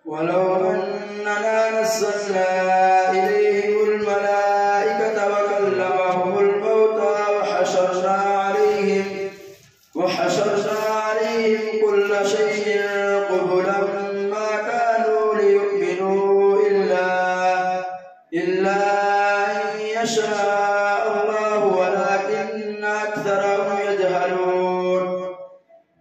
ولو أننا نزلنا إليهم الملائكة وكلمهم الموتى وحشرنا عليهم كل شيء قبلا ما كانوا ليؤمنوا إلا أن يشاء الله ولكن أكثرهم يجهلون.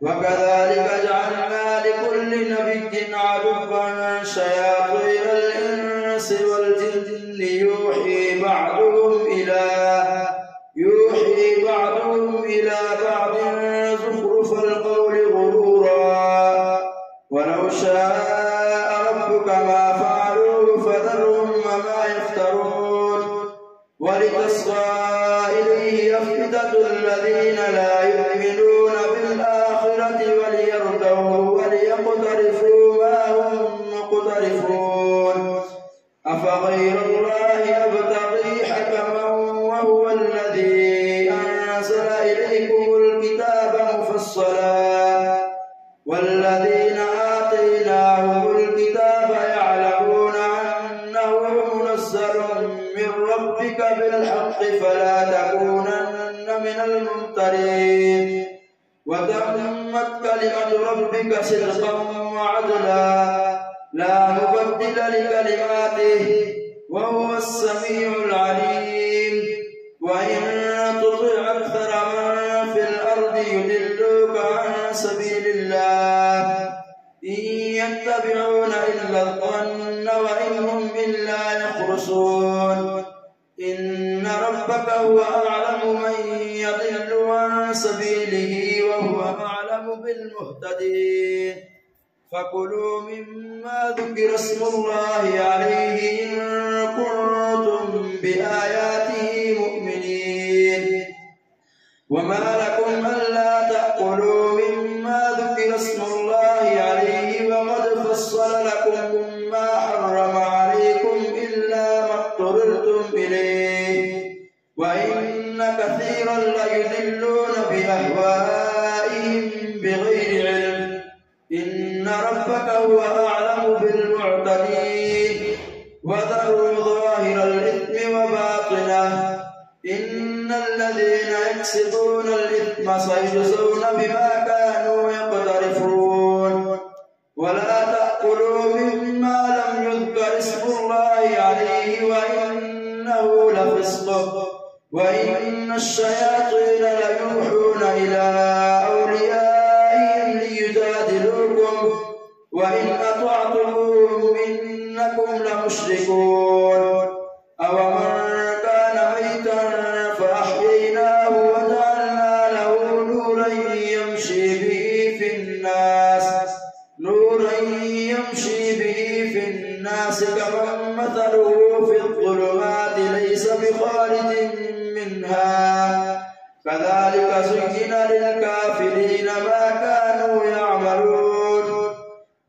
وكذلك جعلنا لكل نبي عدوا شياطين الإنس والجن يوحي بعضهم إلى بعض زخرف القول غرورا ولو شاء ربك ما فعلوه فذرهم وما يفترون. ولتصغى إليه أفئدة الذين لا يؤمنون بالآخرة وليرضوا وليقترفوا ما هم مقترفون. أفغير الله أبتغي حكما وهو الذي أنزل إليكم الكتاب مفصلا والذين آتيناهم الكتاب يعلمون أنه منزل من ربك بالحق فلا تكونن من الممترين. وتمت كلمة ربك صدقا وعدلا لا مبدل لكلماته وهو السميع العليم. وإن تطع أكثر من في الأرض يضلوك عن سبيل الله إن يتبعون إلا الظن وإن هم إلا يخرصون. إن ربك هو أعلم من يضل عن سبيله وهو أعلم بالمهتدين. فكلوا مما ذكر اسم الله عليه إن كنتم بآياته مؤمنين. وما لكم ألا تأكلوا مما ذكر اسم الله عليه وقد فصل لكم ما حرم عليكم إلا ما اضطررتم إليه وإن كثيرا ليضلون بأهوائهم بغير علم. إن ربك هو أعلم بالمعتدين. وذروا ظاهر الإثم وباطنه إن الذين يكسبون الإثم سيجزون بما كانوا يقترفون. ولا تأكلوا مما لم يذكر اسم الله عليه وإنه لفسق وإن الشياطين ليوحون إلى أوليائهم ليجادلوكم وإن أطعتموهم إنكم لمشركون. أومن كان ميتا فأحييناه وجعلنا له نورا يمشي به في الناس كمن مثله في الظلمات ليس بخارج منها. كذلك زين للكافرين ما كانوا يعملون.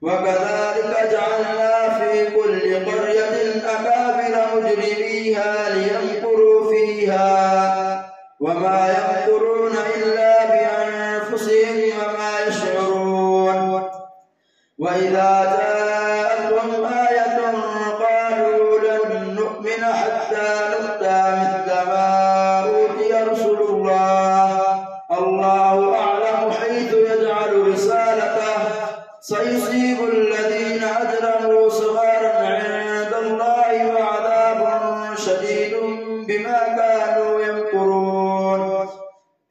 وكذلك جعلنا في كل قرية أكابر مجرميها ليمكروا فيها وما يمكرون إلا بأنفسهم وما يشعرون. وإذا جاءتهم آية قالوا لن نؤمن حتى نؤتى مثل ما أوتي رسل الله الله أعلم حيث يجعل رسالته سيصيب الذين أجرموا صغارا عند الله وعذاب شديد بما كانوا يمكرون.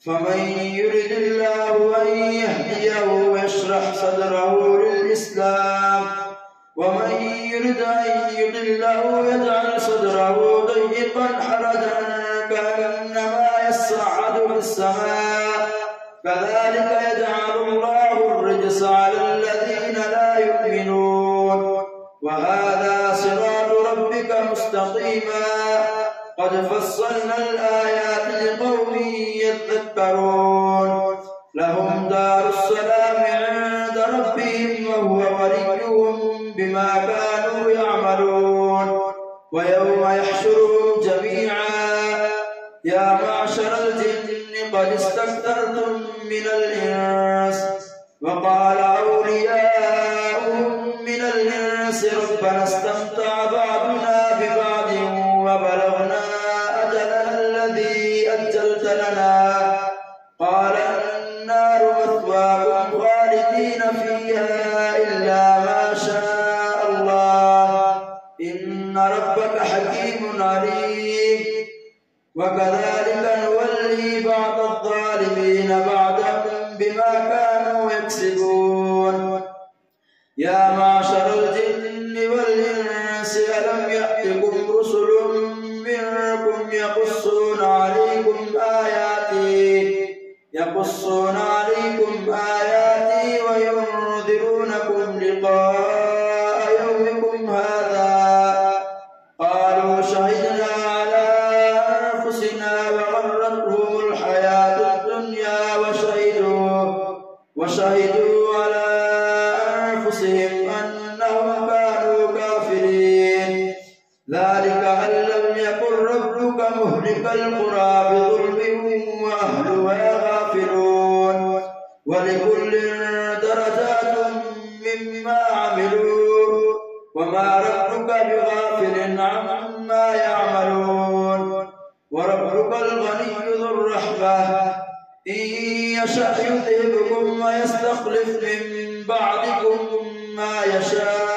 فمن يرد الله أن يهديه يشرح صدره للإسلام ومن يرد أن يضله يجعل صدره ضيقا حرجا كأنما يصعد في السماء. كذلك يجعل الله الرجس على الذين لا يؤمنون. وهذا صراط ربك مستقيما قد فصلنا الآيات لقوم يذكرون. لهم دار السلام عند ربهم وهو وليهم بما كانوا يعملون. ويوم يحشرهم جميعا يا معشر الجن قد استكثرتم من الإنس وقال أولياؤهم من الإنس ربنا استمتع بعضنا ببعض وبلغنا أجلنا الذي أجلت لنا قال النار مثواكم خالدين فيها إلا ما شاء الله إن ربك حكيم عليم وكذلك نولي بعض الظالمين بعضا بما كانوا يكسبون يا معشر الجن والإنس ألم يأتكم رسل منكم يقصون عليكم آياتي وينذرونكم لقاء يومكم هذا قالوا شهدنا على أنفسنا وغرتهم الحياة الدنيا وشهدوا على أنفسهم أنهم كانوا كافرين ذلك أن لم يكن ربك مهلك القرى بظلم وأهلها غافلون ولكل درجات مما عملوا وما ربك بغافل عما يعملون وربك الغني ذو الرحمة إن يشأ يذهبكم ويستخلف من بعدكم ما يشاء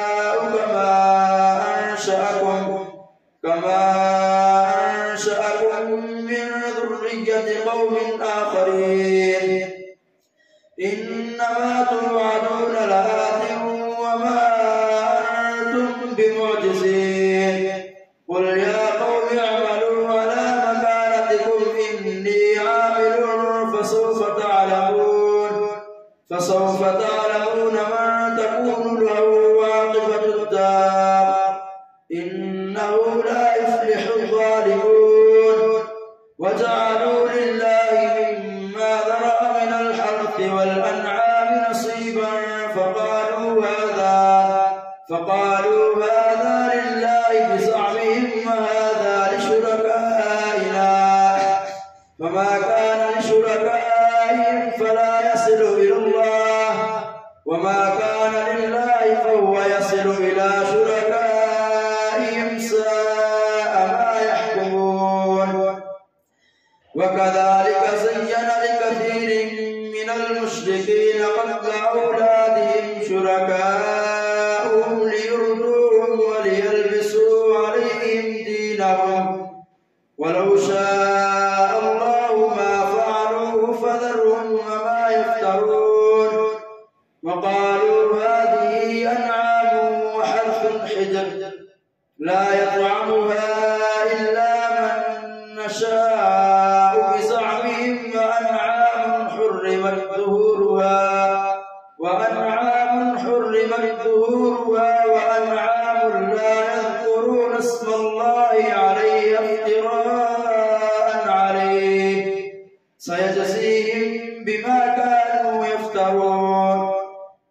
كما أنشأكم من ذرية قوم آخرين إنما توعدون لآت وما أنتم بمعجزين قل يا قوم اعملوا على مكانتكم إني عامل فسوف تعلمون من تكون له عاقبة الدار إنه لا يفلح الظالمون وجعلوا لله مما ذرأ من الحرث والأنعام نصيبا فقالوا هذا لله بزعمهم وهذا لشركائنا فما كان لشركائهم فلا يصل إلى الله وما كان لله فهو يصل إلى شركائهم ساء ما يحكمون وكذلك زين لكثير من المشركين قتل أولادهم شركاؤهم ليردوهم وليلبسوا عليهم دينهم ولو شاء الله ما فعلوه فذرهم وما يفترون وقالوا هذه أنعام وحرث حجر لا يطعمها إلا من نشاء بزعمهم وأنعام حرمت ظهورها وأنعام لا يذكرون اسم الله عليه افتراء عليه سيجزيهم بما كانوا يفترون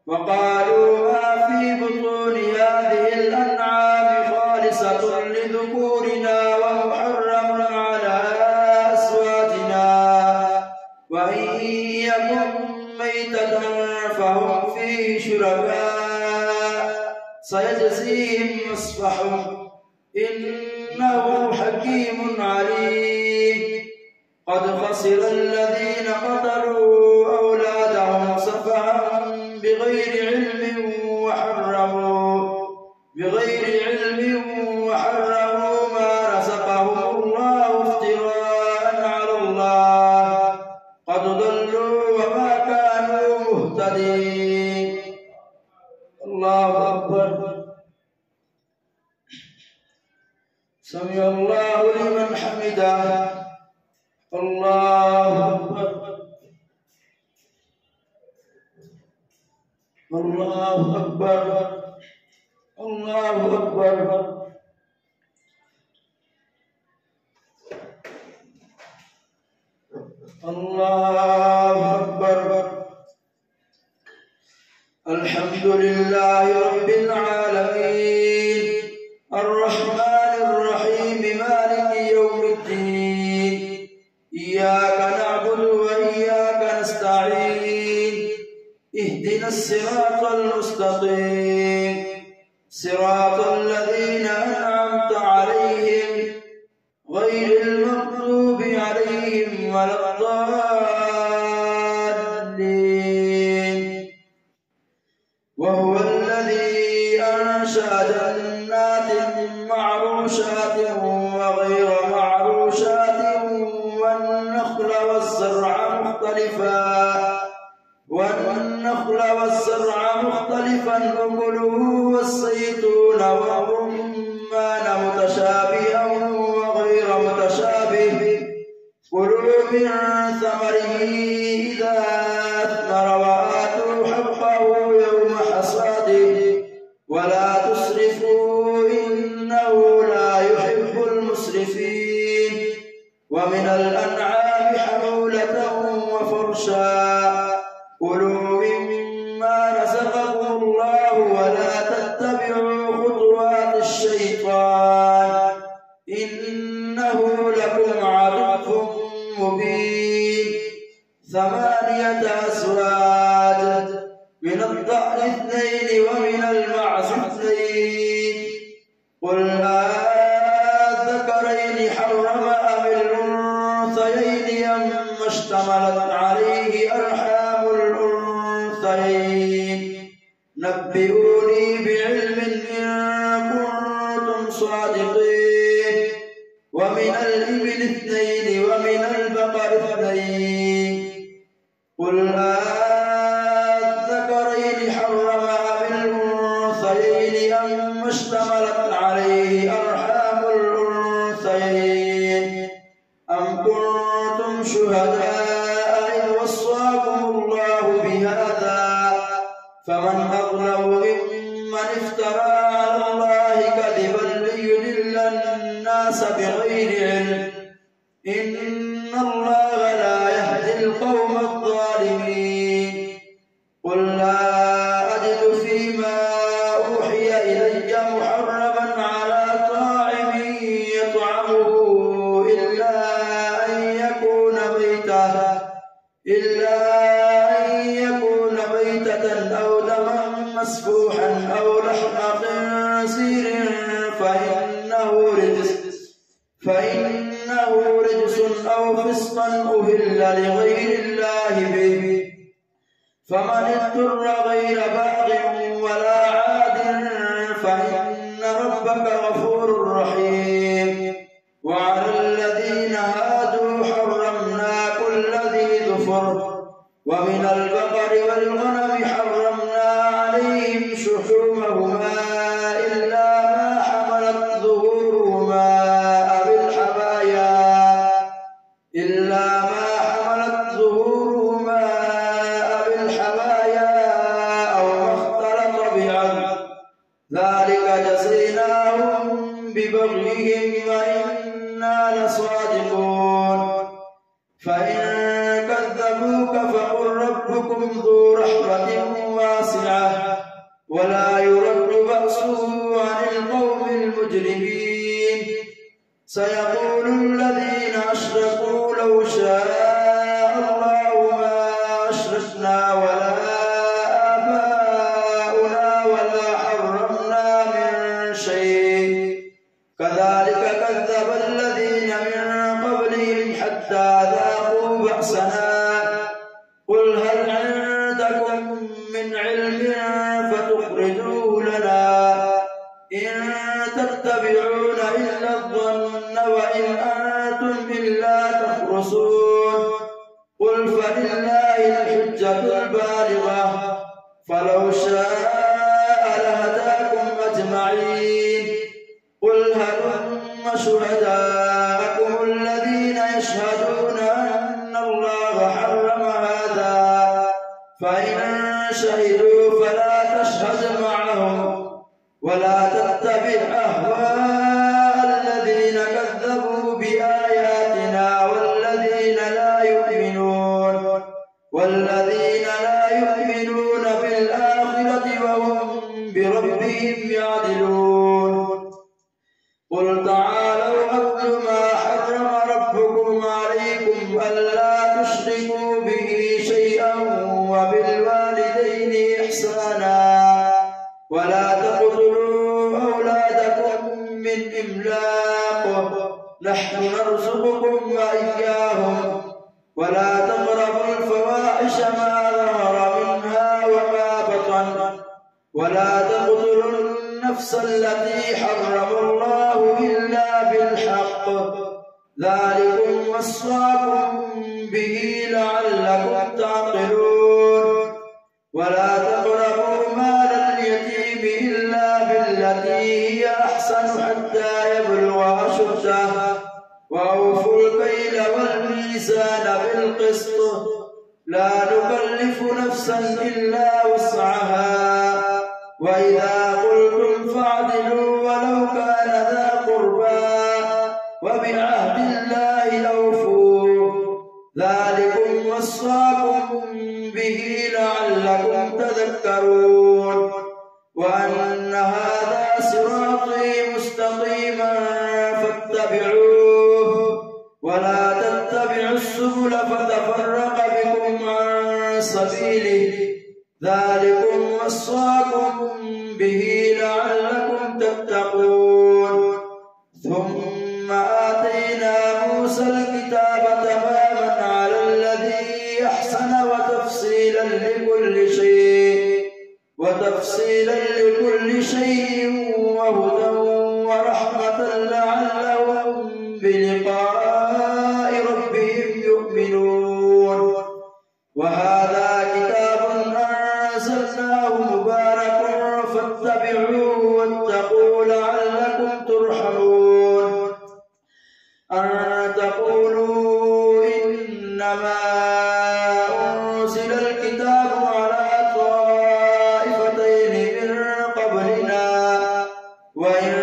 وقالوا ما في بطون هذه الأنعام خالصة لذكورنا ومحرم على أزواجنا وإن يكن ميتة فهم فيه شركاء سيجزيهم وصفهم إنه حكيم عليم قد خسر الذين قتلوا أولادهم سفها بغير علم وحرموا ما رزقهم الله افتراء على الله قد ضلوا وما كانوا مهتدين الله أكبر سمع الله لمن حمده الله أكبر الله أكبر الله أكبر الله أكبر الحمد لله رب العالمين الرحمن الرحيم مالك يوم الدين إياك نعبد وإياك نستعين اهدنا الصراط المستقيم صراط الذي أنشأ جنات معروشات وغير معروشات والنخل والزرع مختلفا أكله والزيتون والرمان متشابها وغير متشابه كلوا من ثمره إذا أثمر وآتوا حقه يوم حصاده ولا تسرفوا إنه لا يحب المسرفين ومن الأنعام حمولة وفرشا كلوا مما رزقكم الله ولا تتبعوا خطوات الشيطان إنه لكم عدو مبين 8 أزواج من الضأن 2 ومن المعز 2 قل أذكرين حرم أم الأنثيين أم اشتملت عليه أرحام الأنثيين نبئوني بعلم إن كنتم صادقين ومن الإبل 2 ومن البقر 2 قل أذكرين حرم أم الأنثيين أم اشتملت عليه أرحام الأنثيين أم كنتم شهداء إذ وصاكم الله بهذا فمن أظلم ممن افترى على الله كذبا ليضل الناس بغير علم إن الله لا يهدي القوم الظالمين قل لا أجد فيما أوحي إلي محرما على طاعم يطعمه إلا أن يكون ميتة أو دما مسفوحا أو لحم خنزير فإنه رجس أو فسقا أهل لغير الله به فمن اضطر غير باغ ولا عاد فإن ربك غفور رحيم وعلى الذين هادوا حرمنا كل ذي ظفر ومن البقر والغنم حرمنا عليهم شحومهما إلا ما حملت ظهورهما أو ما اختلط بعظم ذلك جزيناهم ببغيهم وإنا لصادقون فإن كذبوك فقل ربكم ذو رحمة واسعة ولا يرد بأسه عن القوم المجرمين سيقول الذين أشركوا لو شاء الله ما أشركنا ولا آباؤنا ولا حرمنا من شيء كذلك كذب الذين من قبلهم حتى ذاقوا بأسنا قل هل عندكم من علم فتخرجوه لنا إن تتبعون إلا الظن وإن أنتم إلا تخرصون قل فلله الحجة البالغة فلو شاء لهداكم أجمعين قل هلم شهداءكم الذين يشهدون أن الله حرم هذا فإن شهدوا فلا تشهد معهم ولا تتبع أهواء الذين كذبوا بآياتنا والذين لا يؤمنون بالآخرة وهم بربهم يعدلون قل تعالوا أتل ما حرم ربكم عليكم ألا تشركوا به شيئا وبالوالدين إحسانا ولا تقتلوا أولادكم من إملاق نحن نرزقكم وإياهم ولا تقربوا الفواحش ما ظهر منها وما بطن ولا تقتلوا النفس التي حرم الله إلا بالحق ذلكم وصاكم به لعلكم تعقلون ولا تقربوا مال اليتيم إلا بالتي هي أحسن حتى يبلغ أشده وأوفوا الكيل والميزان بالقسط لا نكلف نفسا إلا وسعها وإذا قلتم فاعدلوا ولو كان ذا قربى وبعهد الله أوفوا ذلكم وصاكم به لعلكم تذكرون وأن هذا صراطي مستقيما فاتبعوه ولا تتبعوا السبل فتفرق بكم عن سبيله ذلكم وصاكم به لعلكم تتقون ثم آتينا موسى الكتاب تماما على الذي أحسن وتفصيلا لكل شيء وهدى ورحمة لعلهم بلقاء ربهم يؤمنون وهذا كتاب أنزلناه مبارك فاتبعوه واتقوا لعلكم ترحمون أن تقولوا إنما أنزل الكتاب على طائفتين من قبلنا وإن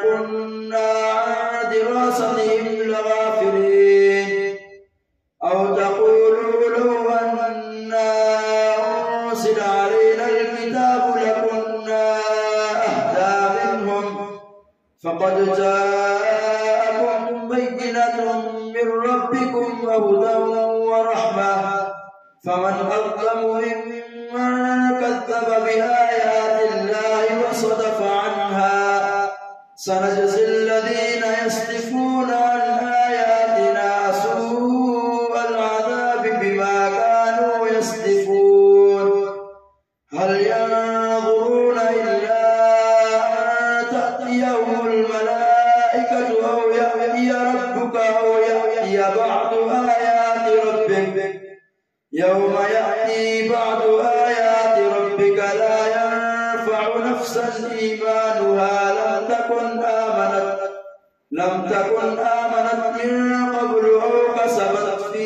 كنا عن دراستهم لغافلين أو تقولوا لو أنا أنزل علينا الكتاب لكنا أهدى منهم فقد جاءكم بينة من ربكم وهدى ورحمة فمن أظلم ممن كذب بآيات الله وصدف عنها سنجزي الذين يصدفون عن آياتنا سوء العذاب بما كانوا يصدفون هل ينظرون إلا أن تأتيهم الملائكة أو يأتي ربك أو يأتي بعض آيات ربك يوم يأتي بعض آيات ربك لا ينفع نفسا إيمانها لم تكن آمنت من قبل أو كسبت في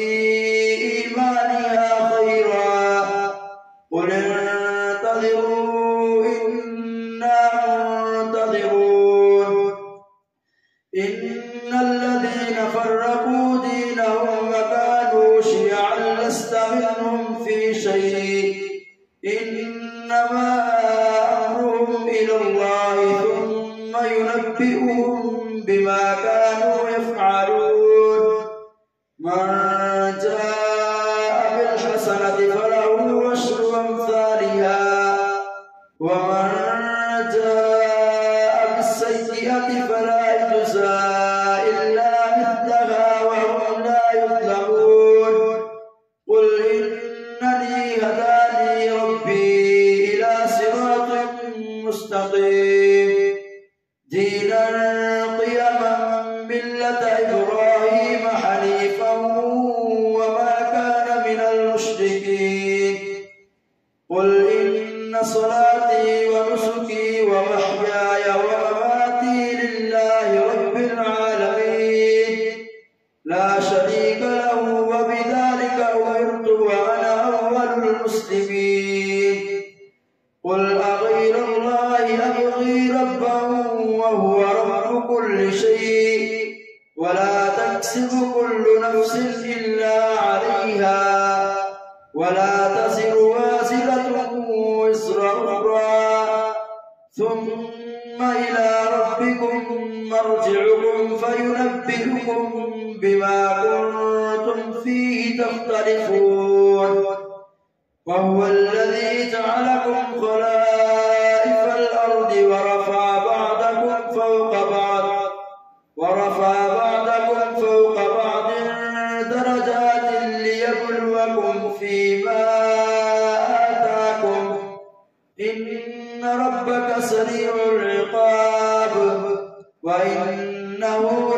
إيمانها خيرا قل انتظروا إنا منتظرون إن الذين فرقوا دينهم وكانوا شيعا لست منهم في شيء إنما أمرهم إلى الله ثم ينبئهم بما كانوا يفعلون من جاء بالحسنة فله عشر أمثالها ومن جاء بالسيئة فلا يجزى إلا مثلها وهم لا يظلمون قل إنني هداني ربي إلى صراط مستقيم دينا قيما ملة إبراهيم حنيفا وما كان من المشركين قل إن صلاتي ونسكي ومحياي ومماتي لله رب العالمين لا شريك له وبذلك أمرت وأنا أول المسلمين قل أغير الله أبغي ربا وهو رب كل شيء ولا تكسب كل نفس إلا عليها ولا تزر وازرة وزر أخرى ثم إلى ربكم مرجعكم فينبئكم بما كنتم فيه تختلفون وهو الذي جعلكم خلائف الأرض ورفع بعضكم فوق بعض درجات ليبلوكم فيما آتاكم إن ربك سريع العقاب وإنه